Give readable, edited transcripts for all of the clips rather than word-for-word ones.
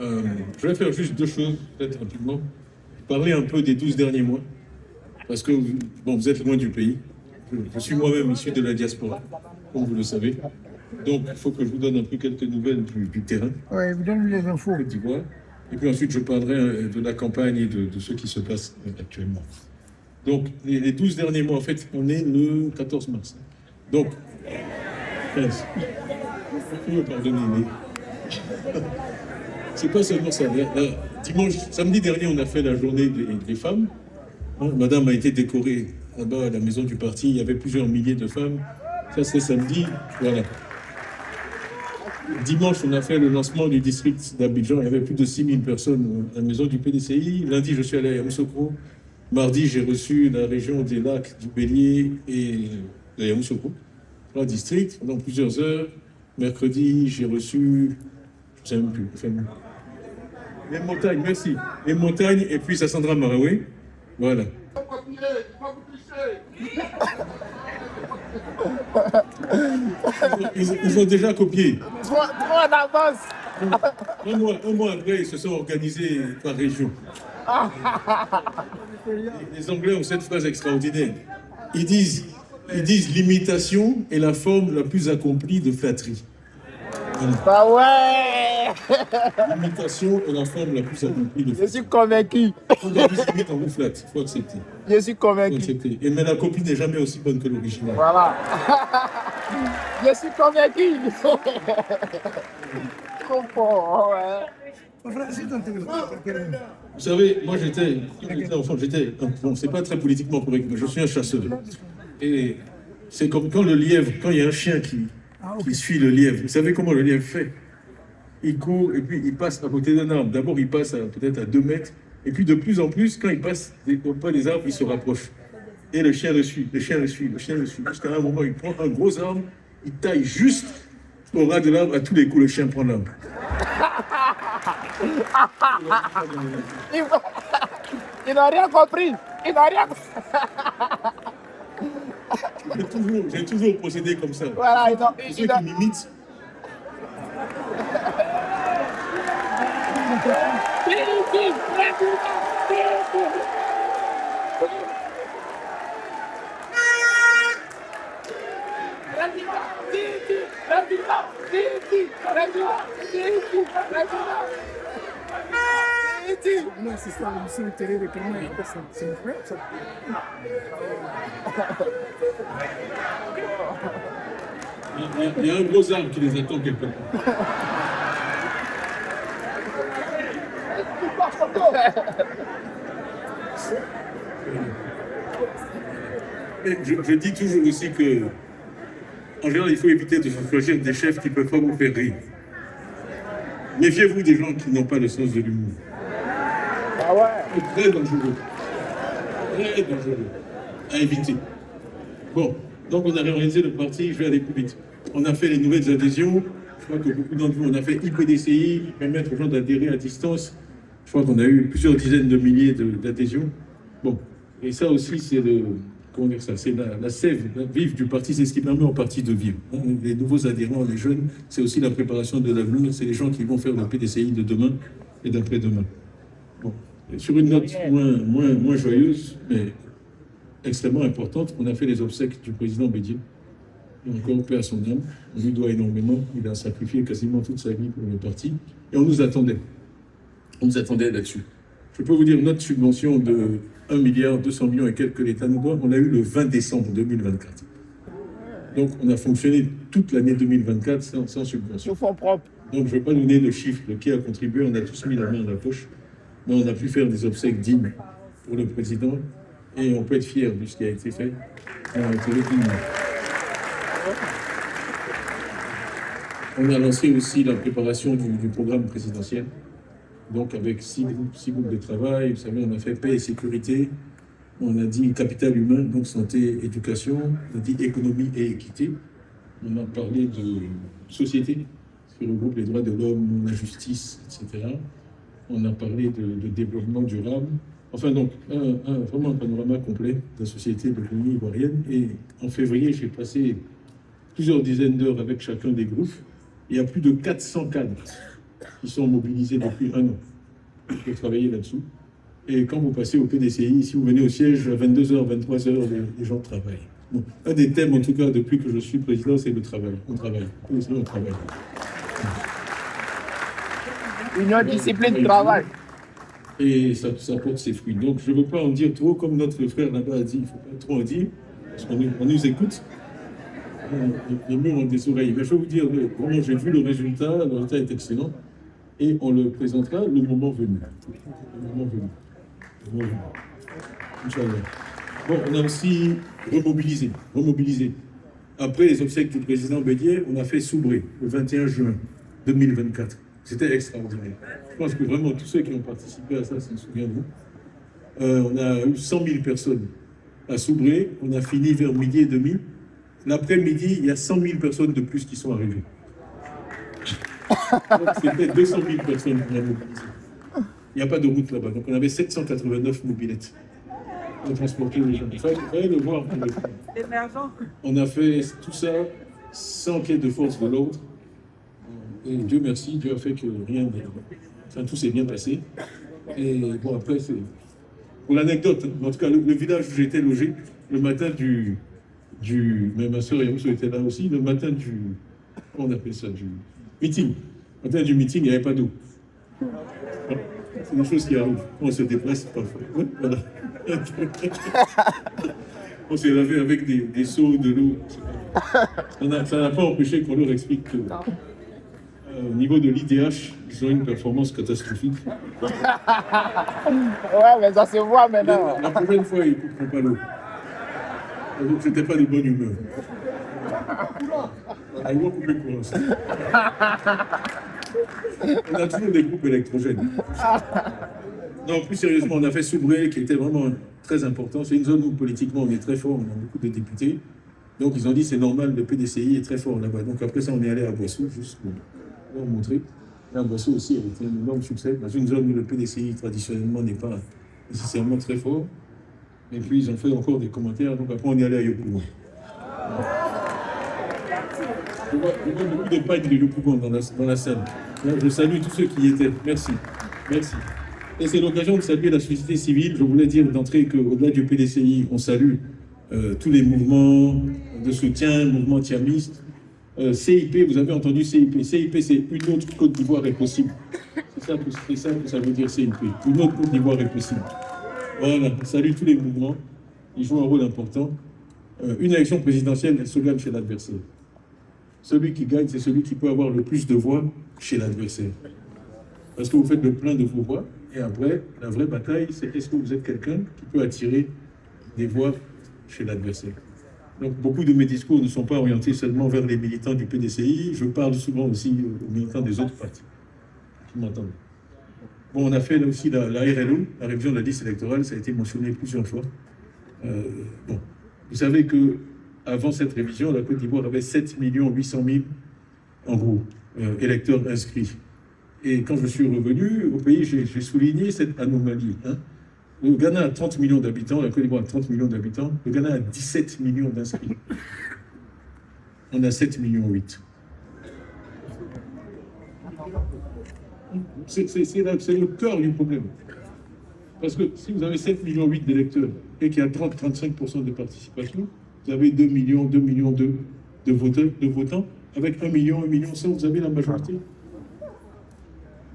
Je vais faire juste deux choses, peut-être rapidement. Parler un peu des 12 derniers mois, parce que bon, vous êtes loin du pays. Je suis moi-même issu de la diaspora, comme vous le savez. Donc, il faut que je vous donne un peu quelques nouvelles du terrain. Oui, vous donnez les infos. Côte d'Ivoire. Et puis ensuite, je parlerai de la campagne et de ce qui se passe actuellement. Donc, les 12 derniers mois, en fait, on est le 14 mars. Donc, 15. Il faut me pardonner, mais c'est pas seulement ça. Dimanche, samedi dernier, on a fait la journée des femmes. Madame a été décorée là-bas à la maison du parti. Il y avait plusieurs milliers de femmes. Ça, c'est samedi. Voilà. Dimanche, on a fait le lancement du district d'Abidjan. Il y avait plus de 6000 personnes à la maison du PDCI. Lundi, je suis allé à Yamoussoukro. Mardi, j'ai reçu la région des lacs du Bélier et de Yamoussoukro, 3 districts, pendant plusieurs heures. Mercredi, j'ai reçu, je ne sais même plus, les montagnes, merci. Les montagnes, et puis Sassandra Marawi. Voilà. Ils ont déjà copié. Trois d'avance. Un mois après, ils se sont organisés par région. Les Anglais ont cette phrase extraordinaire. Ils disent l'imitation est la forme la plus accomplie de flatterie. Bah ouais. L'imitation est la forme la plus accomplie de flatterie. Je suis convaincu. Quand on imite, on vous flatte. Il faut accepter. Je suis convaincu. Mais la copie n'est jamais aussi bonne que l'original. Voilà. Je suis convaincu. Comprends, ouais. Vous savez, moi j'étais enfant, bon, c'est pas très politiquement correct, mais je suis un chasseur. Et c'est comme quand le lièvre, quand il y a un chien qui suit le lièvre, vous savez comment le lièvre fait? Il court et puis il passe à côté d'un arbre. D'abord, il passe peut-être à 2 mètres, et puis de plus en plus, quand il passe au pas des arbres, il se rapproche. Et le chien le suit, jusqu'à un moment, il prend un gros arbre, il taille juste au ras de l'arbre, à tous les coups, le chien prend l'arbre. Ils n'ont rien compris. Ils n'ont rien compris. J'ai toujours procédé comme ça. Voilà, ceux qui m'imitent. Non, c'est ça, c'est l'intérêt de comment il appelle ça. C'est incroyable ça. Il y a un gros arbre qui les attend quelque part. Je dis toujours aussi que, en général, il faut éviter de se choisir des chefs qui ne peuvent pas vous faire rire. Méfiez-vous des gens qui n'ont pas le sens de l'humour. Ah ouais. C'est très dangereux. Très dangereux. À éviter. Bon, donc on a réorganisé le parti, je vais aller plus vite. On a fait les nouvelles adhésions. Je crois que beaucoup d'entre vous, on a fait IPDCI, qui permettent aux gens d'adhérer à distance. Je crois qu'on a eu plusieurs dizaines de milliers d'adhésions. Bon, et ça aussi, c'est c'est la sève vive du parti, c'est ce qui permet au parti de vivre. Les nouveaux adhérents, les jeunes, c'est aussi la préparation de l'avenir, c'est les gens qui vont faire le PDCI de demain et d'après-demain. Bon. Et sur une note moins joyeuse, mais extrêmement importante, on a fait les obsèques du président Bédié. Et encore paix à son âme, on lui doit énormément, il a sacrifié quasiment toute sa vie pour le parti, et on nous attendait. On nous attendait là-dessus. Je peux vous dire, notre subvention de 1,2 milliard et quelques l'État nous doit, on l'a eu le 20 décembre 2024. Donc on a fonctionné toute l'année 2024 sans subvention. Fonds propres. Donc je ne vais pas donner de chiffres de qui a contribué, on a tous mis la main dans la poche, mais on a pu faire des obsèques dignes pour le président, et on peut être fier de ce qui a été fait. On a lancé aussi la préparation du programme présidentiel. Donc avec 6 groupes de travail, vous savez, on a fait paix et sécurité, on a dit capital humain, donc santé, éducation, on a dit économie et équité, on a parlé de société, qui regroupe les droits de l'homme, la justice, etc. On a parlé de développement durable, enfin donc vraiment un panorama complet de la société de l'économie ivoirienne. Et en février, j'ai passé plusieurs dizaines d'heures avec chacun des groupes. Il y a plus de 400 cadres qui sont mobilisés depuis 1 an pour travailler là-dessous. Et quand vous passez au PDCI, si vous venez au siège à 22h, 23h, les gens travaillent. Bon, un des thèmes, en tout cas, depuis que je suis président, c'est le travail. On travaille. On travaille. Union, discipline, travail. Et ça porte ses fruits. Donc, je ne veux pas en dire trop, comme notre frère là-bas a dit, il ne faut pas trop en dire, parce qu'on nous écoute. Les murs ont des oreilles. Mais je vais vous dire, vraiment, j'ai vu le résultat est excellent, et on le présentera le moment venu. Le moment venu. Le moment venu. Inch'Allah. Bon, on a aussi remobilisé. Après les obsèques du président Bédier, on a fait Soubré, le 21 juin 2024. C'était extraordinaire. Je pense que vraiment tous ceux qui ont participé à ça s'en souviendront. On a eu 100 000 personnes à Soubré. On a fini vers 12h30. L'après-midi, il y a 100 000 personnes de plus qui sont arrivées. C'était 200 000 personnes qu'on a mobilisées. Il n'y a pas de route là-bas. Donc on avait 789 mobilettes. On transportait les gens. Il fallait le voir. On a fait tout ça sans qu'il y ait de force de l'autre. Et Dieu merci, Dieu a fait que rien n'est... Enfin, tout s'est bien passé. Et bon, après, c'est... Pour l'anecdote, hein, en tout cas, le village où j'étais logé, le matin du... Mais ma soeur Yamousso était là aussi, le matin du... Comment on appelle ça? Du meeting. Le matin du meeting, il n'y avait pas d'eau. C'est des choses qui arrivent. On se déplace parfois. Ouais, voilà. On s'est lavé avec des seaux de l'eau. Ça n'a pas empêché qu'on leur explique que, au niveau de l'IDH, ils ont une performance catastrophique. Ouais, mais ça se voit maintenant. La prochaine fois, ils ne couperont pas l'eau. Donc, c'était pas de bonne humeur. Ils vont couper le courant. On a toujours des groupes électrogènes. Non, plus sérieusement, on a fait Soubré, qui était vraiment très important. C'est une zone où politiquement on est très fort, on a beaucoup de députés. Donc ils ont dit c'est normal, le PDCI est très fort là-bas. Donc après ça, on est allé à Boissou, juste pour leur montrer. Et à Boissou aussi, a été un énorme succès, dans une zone où le PDCI traditionnellement n'est pas nécessairement très fort. Et puis ils ont fait encore des commentaires, donc après on est allé à Yopougon. Je vois beaucoup de pagnes de Yopougon dans la salle. Là, je salue tous ceux qui y étaient. Merci. Merci. Et c'est l'occasion de saluer la société civile. Je voulais dire d'entrée qu'au-delà du PDCI, on salue tous les mouvements de soutien, mouvements tiamistes. CIP, vous avez entendu CIP. CIP, c'est une autre Côte d'Ivoire est possible. C'est ça que ça veut dire CIP. Une autre Côte d'Ivoire est possible. Voilà, on salue tous les mouvements. Ils jouent un rôle important. Une élection présidentielle, elle se gagne chez l'adversaire. Celui qui gagne, c'est celui qui peut avoir le plus de voix chez l'adversaire. Parce que vous faites le plein de vos voix. Et après, la vraie bataille, c'est est-ce que vous êtes quelqu'un qui peut attirer des voix chez l'adversaire. Donc, beaucoup de mes discours ne sont pas orientés seulement vers les militants du PDCI. Je parle souvent aussi aux militants des autres partis qui m'entendent. Bon, on a fait là aussi la RLO, la révision de la liste électorale, ça a été mentionné plusieurs fois. Bon, vous savez que avant cette révision, la Côte d'Ivoire avait 7 800 000, en gros, électeurs inscrits. Et quand je suis revenu au pays, j'ai souligné cette anomalie. Hein. Le Ghana a 30 millions d'habitants, la Côte d'Ivoire a 30 millions d'habitants, le Ghana a 17 millions d'inscrits. On a 7 millions 8. C'est le cœur du problème. Parce que si vous avez 7 millions 8 d'électeurs et qu'il y a 30-35% de participation, vous avez 2 millions de votants. Avec 1 million 100 000, vous avez la majorité.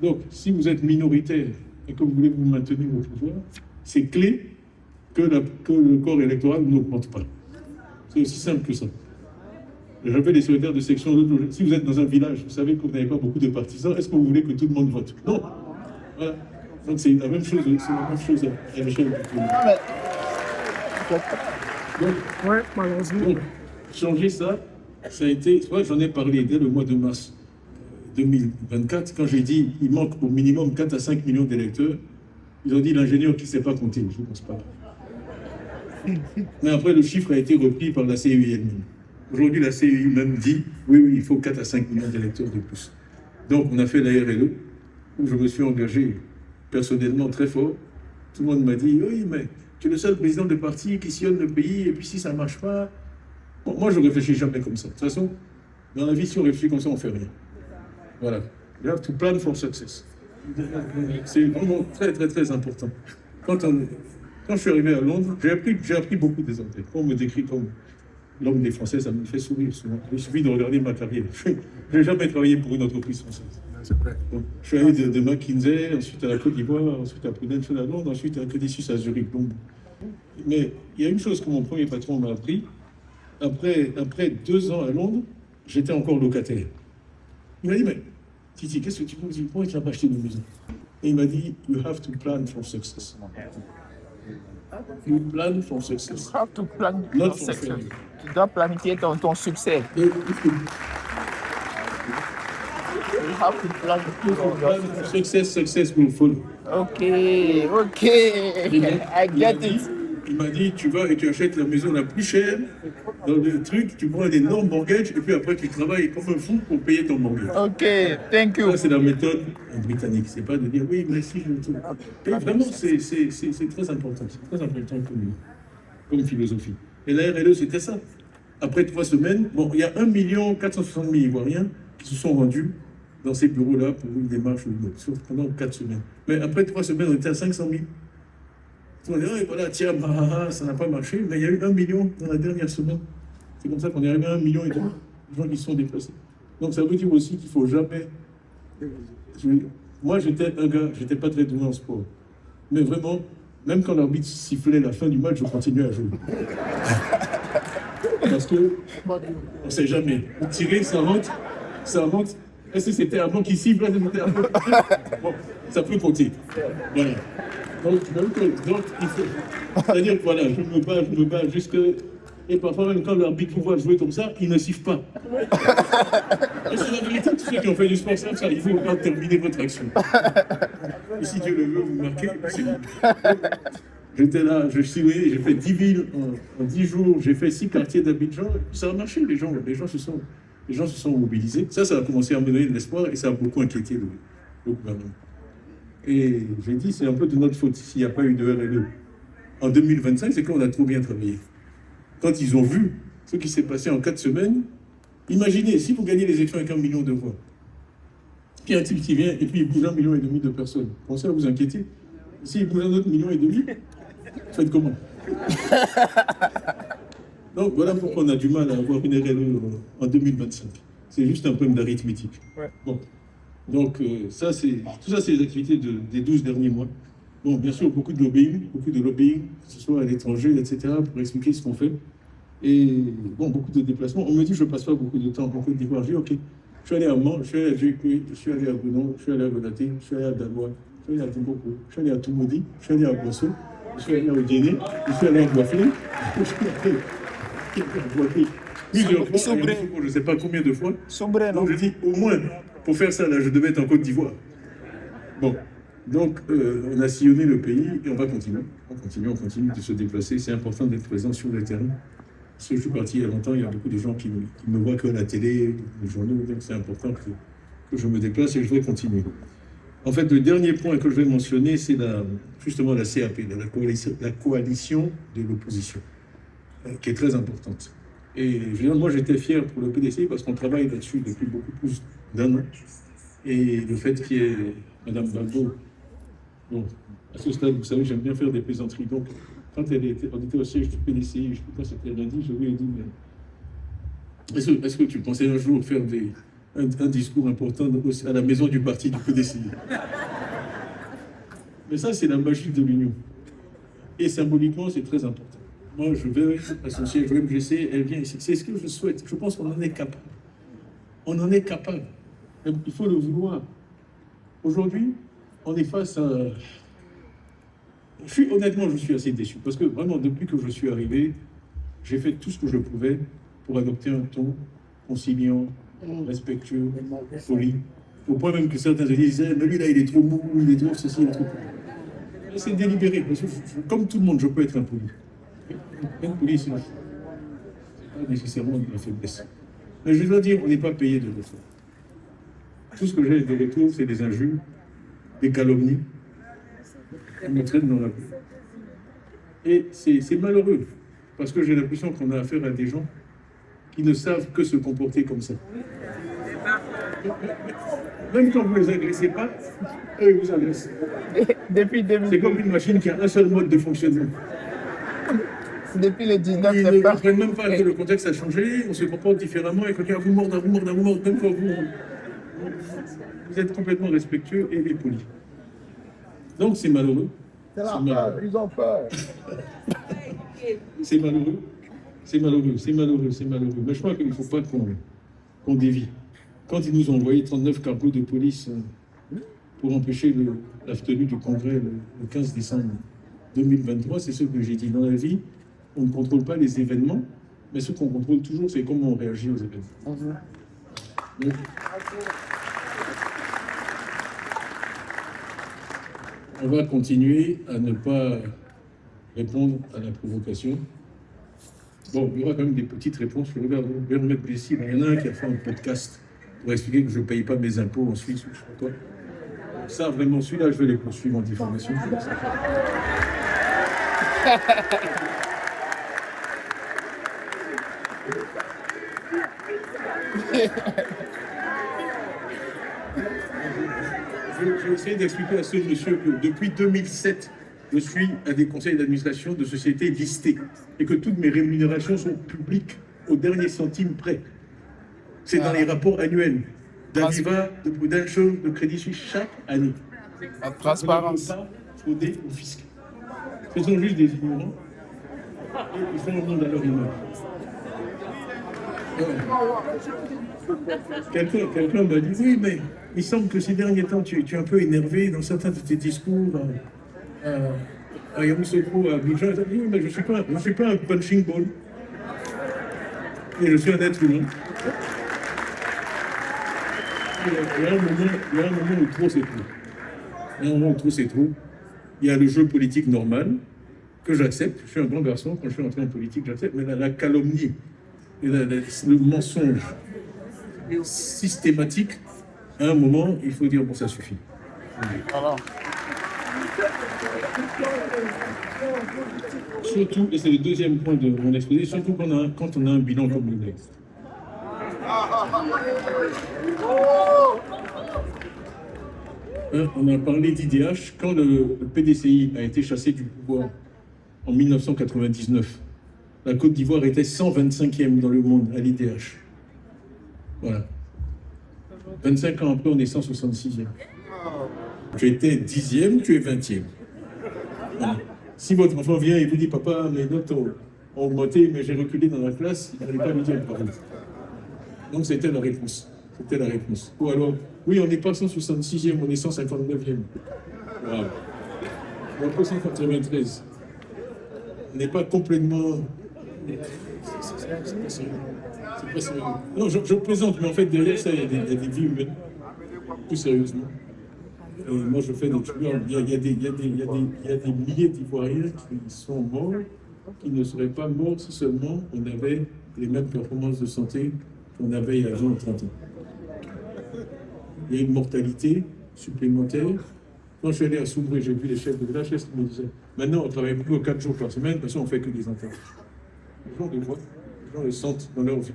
Donc, si vous êtes minoritaire et que vous voulez vous maintenir au pouvoir, c'est clé que le corps électoral n'augmente pas. C'est aussi simple que ça. J'avais les secrétaires de section l'autre jour. Si vous êtes dans un village, vous savez que vous n'avez pas beaucoup de partisans, est-ce que vous voulez que tout le monde vote? Non. Voilà. Donc c'est la même chose à l'échelle du pays. Ouais, malheureusement. Donc, changer ça, ça a été... J'en ai parlé dès le mois de mars 2024, quand j'ai dit il manque au minimum 4 à 5 millions d'électeurs. Ils ont dit l'ingénieur qui ne sait pas compter. Je ne pense pas. Mais après, le chiffre a été repris par la CEI elle-même. Aujourd'hui, la CEI même dit oui, il faut 4 à 5 millions d'électeurs de plus. Donc, on a fait la RLE, où je me suis engagé personnellement très fort. Tout le monde m'a dit oui, mais tu es le seul président de parti qui sillonne le pays, et puis si ça ne marche pas. Bon, moi, je ne réfléchis jamais comme ça. De toute façon, dans la vie, si on réfléchit comme ça, on ne fait rien. Voilà. You have to plan for success. C'est vraiment très, très, très important. Quand je suis arrivé à Londres, j'ai appris beaucoup des Anglais. Quand on me décrit comme l'homme des Français, ça me fait sourire souvent. Il suffit de regarder ma carrière. Je n'ai jamais travaillé pour une entreprise française. Donc, je suis allé de McKinsey, ensuite à la Côte d'Ivoire, ensuite à Prudential à Londres, ensuite à la Crédit Suisse à Zurich. Donc, mais il y a une chose que mon premier patron m'a appris. Après 2 ans à Londres, j'étais encore locataire. Il m'a dit, mais Titi, qu'est-ce que tu veux dire? Pourquoi tu n'as pas acheté une maison? Et il m'a dit, you have to plan for success. You plan for success. You have to plan Not for for success. failure. Tu dois planifier ton succès. Et You have to plan plan for success will follow. Ok, I get it. Il m'a dit, tu vas et tu achètes la maison la plus chère dans le truc, tu prends un énorme mortgage et puis après tu travailles comme un fou pour payer ton mortgage. Ok, thank you. Ça, c'est la méthode britannique. C'est pas de dire oui, mais si je le trouve. Et vraiment, c'est très important. C'est très important comme philosophie. Et la RLE, c'était ça. Après 3 semaines, bon, il y a 1 460 000 Ivoiriens qui se sont rendus dans ces bureaux-là pour une démarche ou une autre, sauf pendant 4 semaines. Mais après 3 semaines, on était à 500 000. On dit, oh, voilà, tiens, ça n'a pas marché, mais il y a eu 1 million dans la dernière semaine. C'est comme ça qu'on est arrivé à 1,5 million de gens qui se sont déplacés. Donc ça veut dire aussi qu'il ne faut jamais... Moi, j'étais un gars, j'étais pas très doué en sport. Mais vraiment, même quand l'arbitre sifflait la fin du match, je continuais à jouer. Parce que, on ne sait jamais. Vous tirez, ça rentre. Est-ce que c'était avant qu'il siffle? Bon, ça peut compter. Voilà. Donc il faut. C'est-à-dire que voilà, je me bats jusque. Et parfois, même quand l'arbitre vous voit jouer comme ça, il ne siffle pas. Et c'est la vérité, tous ceux qui ont fait du sport, ça, il faut pas terminer votre action. Et si Dieu le veut, vous marquez, c'est bon. J'étais là, je suis j'ai fait 10 villes en 10 jours, j'ai fait 6 quartiers d'Abidjan, ça a marché, les gens se sont mobilisés. Ça a commencé à me donner de l'espoir et ça a beaucoup inquiété le gouvernement. Et j'ai dit, c'est un peu de notre faute s'il n'y a pas eu de RLE. En 2025, c'est qu'on a trop bien travaillé. Quand ils ont vu ce qui s'est passé en 4 semaines, imaginez, si vous gagnez les élections avec 1 million de voix, qu'il y a un type qui vient et puis il bouge 1,5 million de personnes, pensez à vous inquiéter. S'il bouge 1,5 million, faites comment? Donc voilà pourquoi on a du mal à avoir une RLE en 2025. C'est juste un problème d'arithmétique. Ouais. Bon. Donc tout ça, c'est les activités des 12 derniers mois. Bon, bien sûr, beaucoup de lobbying, que ce soit à l'étranger, etc., pour expliquer ce qu'on fait. Et bon, beaucoup de déplacements. On me dit que je ne passe pas beaucoup de temps en Côte d'Ivoire. Je dis, ok, je suis allé à Mans, je suis allé à Djouikoué, je suis allé à Gounon, je suis allé à Gonaté, je suis allé à Daloa, je suis allé à Timboko, je suis allé à Toumoudi, je suis allé à Bosso, je suis allé à Odiené, je suis allé à Guaflé, je suis allé à Guaflé plusieurs fois, je ne sais pas combien de fois. Donc je dis, au moins, pour faire ça, là, je devais être en Côte d'Ivoire. Bon, donc on a sillonné le pays et on va continuer. On continue de se déplacer. C'est important d'être présent sur le terrain. Parce que je suis parti il y a longtemps, il y a beaucoup de gens qui me voient que à la télé, les journaux, donc c'est important que je me déplace et je vais continuer. En fait, le dernier point que je vais mentionner, c'est justement la CAP, la coalition de l'opposition, qui est très importante. Et moi, j'étais fier pour le PDC parce qu'on travaille là-dessus depuis beaucoup plus d'1 an. Et le fait qu'il y ait Mme Gbagbo, bon, à ce stade, vous savez, j'aime bien faire des plaisanteries. Donc, quand on était au siège du PDC, je crois que c'était lundi, je lui ai dit, mais est-ce que tu pensais un jour faire un discours important à la maison du parti du PDC? Mais ça, c'est la magie de l'union. Et symboliquement, c'est très important. Moi, je vais associer au MGC, elle vient ici. C'est ce que je souhaite. Je pense qu'on en est capable. On en est capable. Il faut le vouloir. Aujourd'hui, on est face à... Honnêtement, je suis assez déçu. Parce que vraiment, depuis que je suis arrivé, j'ai fait tout ce que je pouvais pour adopter un ton conciliant, respectueux, poli. Au point même que certains se disaient, mais lui là, il est trop mou, il est trop ceci, il est trop... C'est délibéré. Parce que, comme tout le monde, je peux être impoli. Impoli, c'est pas nécessairement de la faiblesse. Mais je dois dire, on n'est pas payé de le faire. Tout ce que j'ai de retour, c'est des injures, des calomnies. On me traîne dans la rue. Et c'est malheureux, parce que j'ai l'impression qu'on a affaire à des gens qui ne savent que se comporter comme ça. Même quand vous ne les agressez pas, eux, ils vous agressent. Depuis C'est 2000, comme une machine qui a un seul mode de fonctionnement. depuis le 19 Ils ne septembre. comprennent même pas que le contexte a changé, on se comporte différemment, et quelqu'un vous mord, même quand vous êtes complètement respectueux et poli. Donc c'est malheureux. C'est la C'est peur, malheureux. ils ont peur. C'est malheureux. C'est malheureux, c'est malheureux, c'est malheureux. Mais je crois qu'il ne faut pas qu'on dévie. Quand ils nous ont envoyé 39 cargos de police pour empêcher la tenue du congrès le 15 décembre 2023, c'est ce que j'ai dit. Dans la vie, on ne contrôle pas les événements, mais ce qu'on contrôle toujours, c'est comment on réagit aux événements. Donc, on va continuer à ne pas répondre à la provocation. Bon, il y aura quand même des petites réponses. Je vais remettre ici. Il y en a un qui a fait un podcast pour expliquer que je ne paye pas mes impôts en Suisse ou je sais pas quoi. Ça, vraiment, celui-là, je vais les poursuivre en diffamation. Je vais essayer d'expliquer à ce monsieur que depuis 2007, je suis à des conseils d'administration de sociétés listées et que toutes mes rémunérations sont publiques au dernier centime près. C'est dans les rapports annuels d'Aviva, de Prudential, de Crédit Suisse chaque année. La transparence. On ne peut pas frauder au fisc. Ce sont juste des ignorants et ils font le monde à leur image. Quelqu'un m'a dit, oui, mais il semble que ces derniers temps, tu es un peu énervé dans certains de tes discours à Yamoussoukro, à Abidjan. Il a dit, oui, mais je ne suis pas un punching ball. Et je suis un être humain. Il y a un moment où trop c'est trop. Il y a un moment où trop c'est trop. Il y a le jeu politique normal que j'accepte. Je suis un grand garçon. Quand je suis entré en politique, j'accepte. Mais la calomnie, le mensonge systématique, à un moment, il faut dire, bon, ça suffit. Voilà. Surtout, et c'est le deuxième point de mon exposé, surtout quand on a un bilan comme le nôtre. On a parlé d'IDH. Quand le PDCI a été chassé du pouvoir en 1999, la Côte d'Ivoire était 125e dans le monde à l'IDH. Voilà. 25 ans après, on est 166e. Tu étais 10e, tu es 20e. Voilà. Si votre enfant vient et vous dit, papa, mes notes ont augmenté, mais j'ai reculé dans la classe, il n'allait pas lui dire pareil. Donc c'était la réponse. C'était la réponse. Ou alors, oui, on n'est pas 166e, on est 159e. Voilà. On est pas 193. On n'est pas complètement... C'est pas sérieux. Non, je plaisante, mais en fait, derrière ça, il y a des vies humaines. Plus sérieusement. Et moi, je fais des tueurs. Il y a des milliers d'Ivoiriens qui sont morts, qui ne seraient pas morts si seulement on avait les mêmes performances de santé qu'on avait il y a 20 ou 30 ans. Il y a une mortalité supplémentaire. Quand je suis allé à Soubré, j'ai vu les chefs de village, qui me disaient, maintenant, on travaille beaucoup 4 jours par semaine, parce qu'on ne fait que des enterrements. Les gens les voient, les gens les sentent dans leur vie,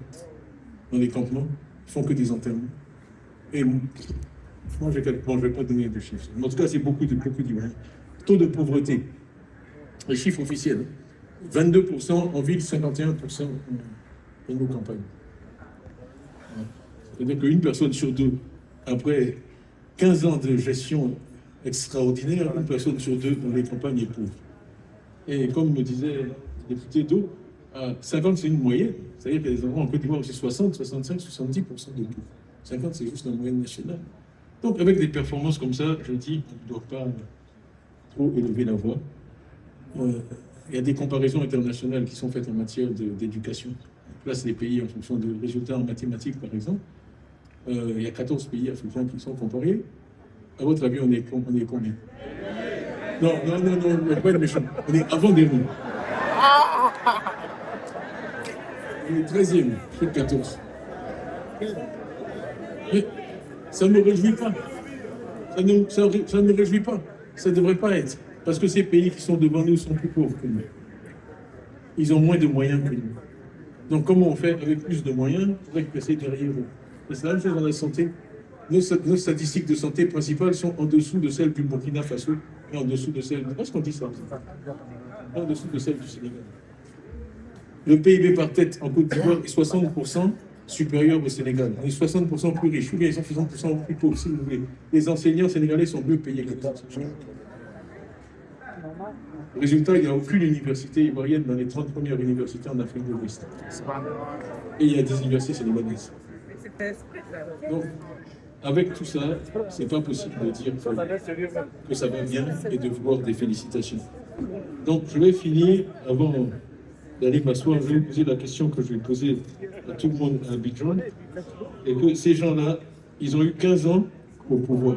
dans les campements, ils font que des enterrements. Et moi, je ne vais pas donner de chiffres. Mais en tout cas, c'est beaucoup d'Ivoiriens. Taux de pauvreté, les chiffres officiels, 22% en ville, 51% dans nos campagnes. C'est-à-dire qu'une personne sur deux, après 15 ans de gestion extraordinaire, une personne sur deux dans les campagnes est pauvre. Et comme me disait le député d'eau, 50 c'est une moyenne, c'est-à-dire qu'il y a des endroits en Côte d'Ivoire où c'est 60, 65, 70% de pauvres. 50 c'est juste la moyenne nationale. Donc avec des performances comme ça, je dis qu'on ne doit pas trop élever la voix. Il y a des comparaisons internationales qui sont faites en matière d'éducation. On place les pays en fonction de résultats en mathématiques, par exemple. Il y a 14 pays africains qui sont comparés. À votre avis, on est combien? Non, on n'est pas méchant. On est avant-dernier. On est 13e, sur 14. Mais ça ne me réjouit pas. Ça ne me réjouit pas. Ça ne devrait pas être. Parce que ces pays qui sont devant nous sont plus pauvres que nous. Ils ont moins de moyens que nous. Donc comment on fait avec plus de moyens pour rester derrière eux? Et c'est la même chose dans la santé. nos statistiques de santé principales sont en dessous de celles du Burkina Faso et en dessous de celles... Est-ce qu'on dit ça? En dessous de celles du Sénégal. Le PIB par tête en Côte d'Ivoire est 60% supérieur au Sénégal. On est 60% plus riches, ou bien ils sont 60% plus pauvres, si vous voulez. Les enseignants sénégalais sont mieux payés que les autres. Résultat, il n'y a aucune université ivoirienne dans les 30 premières universités en Afrique de l'Ouest. Et il y a des universités sénégalaises. Donc, avec tout ça, c'est pas possible de dire que ça va bien et de vouloir des félicitations. Donc, je vais finir, avant d'aller m'asseoir, je vais poser la question que je vais poser à tout le monde à Abidjan, et que ces gens-là, ils ont eu 15 ans au pouvoir.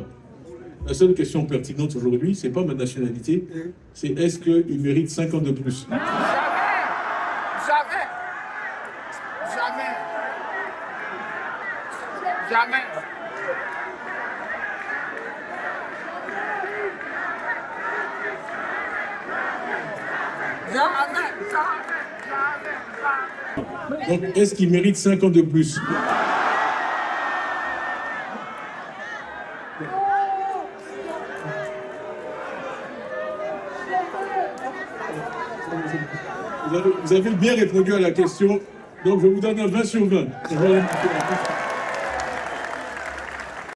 La seule question pertinente aujourd'hui, c'est pas ma nationalité, c'est est-ce qu'ils méritent 5 ans de plus? Jamais. Jamais. Jamais. Donc, est-ce qu'ils méritent 5 ans de plus? Vous avez bien répondu à la question, donc je vous donne un 20 sur 20.